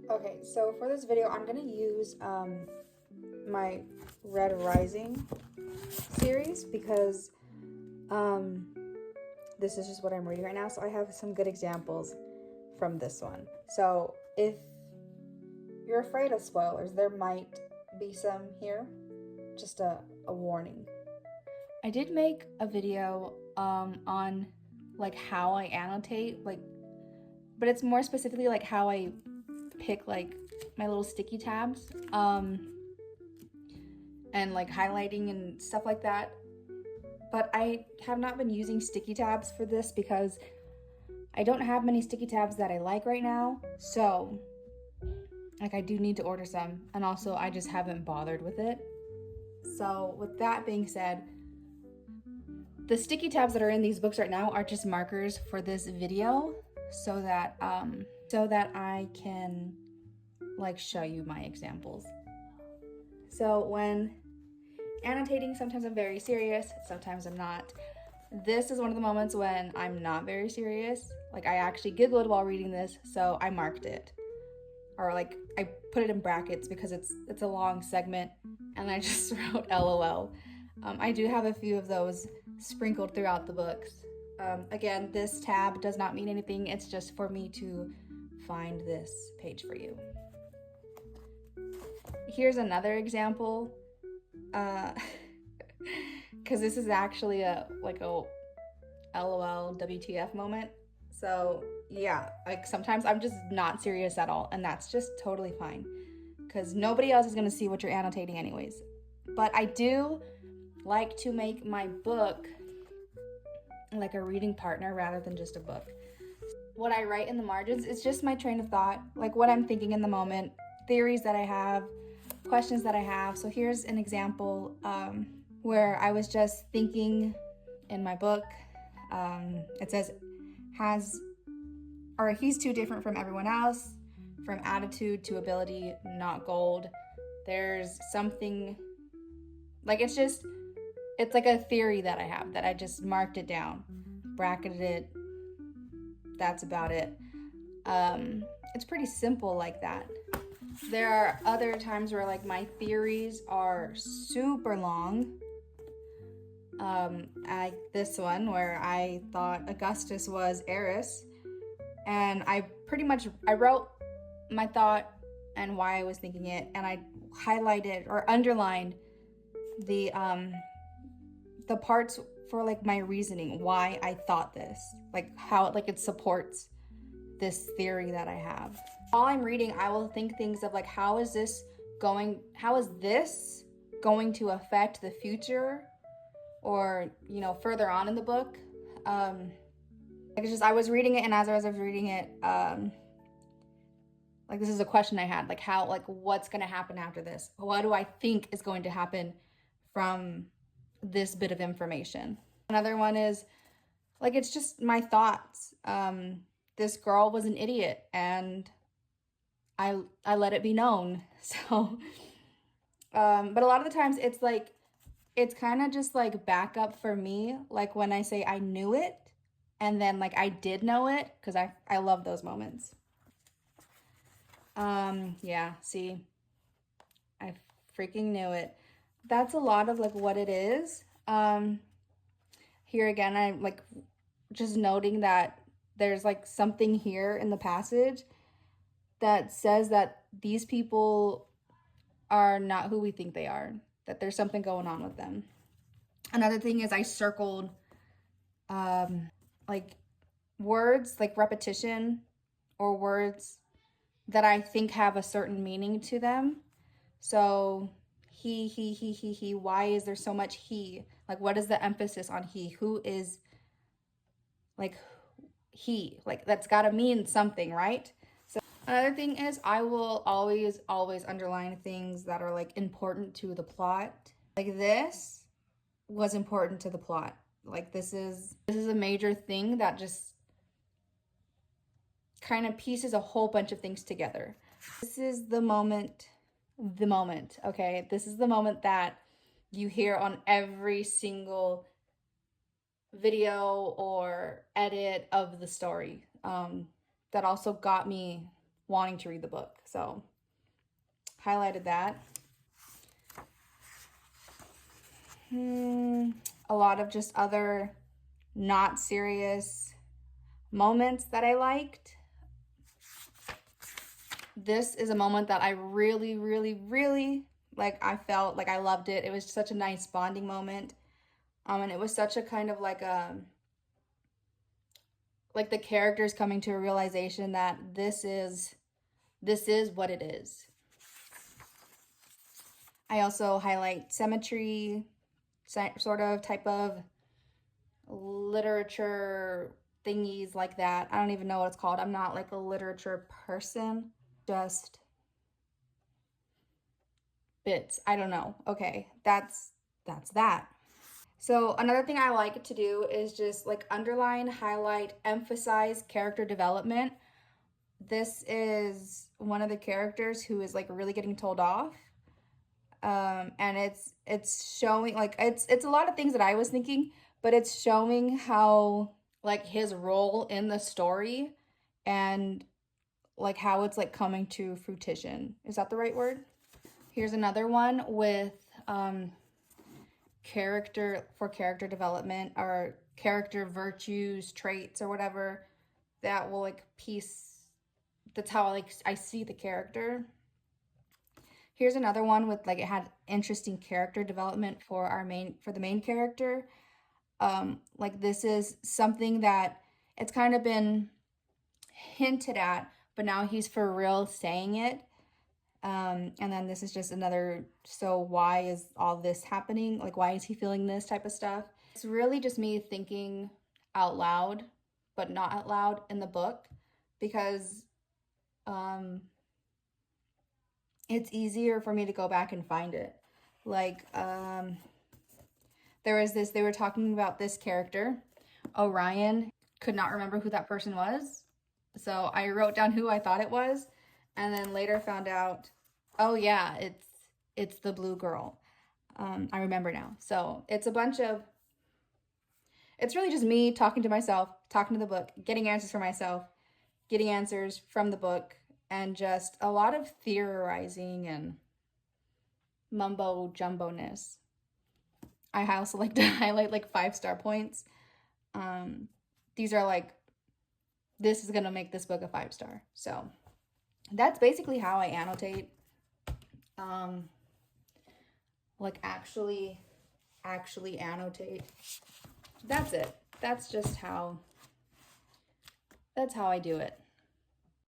Okay, so for this video, I'm gonna use my Red Rising series because this is just what I'm reading right now. So I have some good examples from this one. So if you're afraid of spoilers, there might be some here. Just a warning. I did make a video on like how I annotate, like, but it's more specifically like how I pick like my little sticky tabs and like highlighting and stuff like that. But I have not been using sticky tabs for this because I don't have many sticky tabs that I like right now. So like I do need to order some, and also I just haven't bothered with it. So with that being said, the sticky tabs that are in these books right now are just markers for this video so that I can like show you my examples. So when annotating, sometimes I'm very serious, sometimes I'm not. This is one of the moments when I'm not very serious. Like I actually giggled while reading this, so I marked it. Or like I put it in brackets because it's a long segment, and I just wrote LOL. I do have a few of those sprinkled throughout the books. Again, this tab does not mean anything. It's just for me to find this page for you. Here's another example. Because this is actually a LOL WTF moment. So yeah, like sometimes I'm just not serious at all, and that's just totally fine because nobody else is going to see what you're annotating anyways. But I do like to make my book like a reading partner rather than just a book. What I write in the margins is just my train of thought, like what I'm thinking in the moment, theories that I have, questions that I have. So here's an example where I was just thinking in my book. It says, he's too different from everyone else, from attitude to ability, not gold. There's something, like it's like a theory that I have that I just marked it down, bracketed it. That's about it. It's pretty simple like that. There are other times where like my theories are super long. This one where I thought Augustus was Eris, and I wrote my thought and why I was thinking it, and I highlighted or underlined the parts for like my reasoning, why I thought this, like how like it supports this theory that I have. While I'm reading, I will think things of like, how is this going to affect the future, or further on in the book. I was reading it, and as I was reading it, like this is a question I had, like what's going to happen after this? What do I think is going to happen from this bit of information? Another one is like, it's just my thoughts. This girl was an idiot, and I let it be known. So, but a lot of the times it's like, it's kind of just like backup for me. Like when I say I knew it, and then like I did know it, because I love those moments. Yeah, see, I freaking knew it. That's a lot of like what it is. Here again, I'm like just noting that there's like something here in the passage that says that these people are not who we think they are, that there's something going on with them. Another thing is I circled like words, like repetition, or words that I think have a certain meaning to them. So he, why is there so much he? Like what is the emphasis on he? Who is like he? Like that's gotta mean something, right? So another thing is I will always underline things that are like important to the plot. Like this was important to the plot. Like this is a major thing that just kind of pieces a whole bunch of things together. This is the moment, okay? This is the moment that you hear on every single video or edit of the story. That also got me wanting to read the book. So highlighted that. A lot of just other not serious moments that I liked. This is a moment that I really, really, really, like, I felt like I loved it. It was such a nice bonding moment. And it was such a kind of like the characters coming to a realization that this is what it is. I also highlight symmetry, sort of type of literature thingies like that. I don't even know what it's called. I'm not like a literature person. Just bits. I don't know. Okay, that's that. So another thing I like to do is just like underline, highlight, emphasize character development. This is one of the characters who is like really getting told off. And it's showing like it's a lot of things that I was thinking, but it's showing how like his role in the story and like how it's like coming to fruition. Is that the right word? Here's another one with character development or character virtues, traits, or whatever that will like piece. That's how like I see the character. Here's another one with like it had interesting character development for the main character. Like this is something that it's kind of been hinted at, but now he's for real saying it. And then this is just another, so why is all this happening? Like, why is he feeling this type of stuff? It's really just me thinking out loud, but not out loud in the book, because it's easier for me to go back and find it. Like, there was this, they were talking about this character, Orion, could not remember who that person was. So I wrote down who I thought it was, and then later found out, oh yeah, it's the blue girl. I remember now. So it's a bunch of, it's really just me talking to myself, talking to the book, getting answers for myself, getting answers from the book, and just a lot of theorizing and mumbo jumbo-ness. I also like to highlight like 5-star points. These are like, this is gonna make this book a 5-star. So that's basically how I annotate. Like actually annotate. That's it. That's how I do it.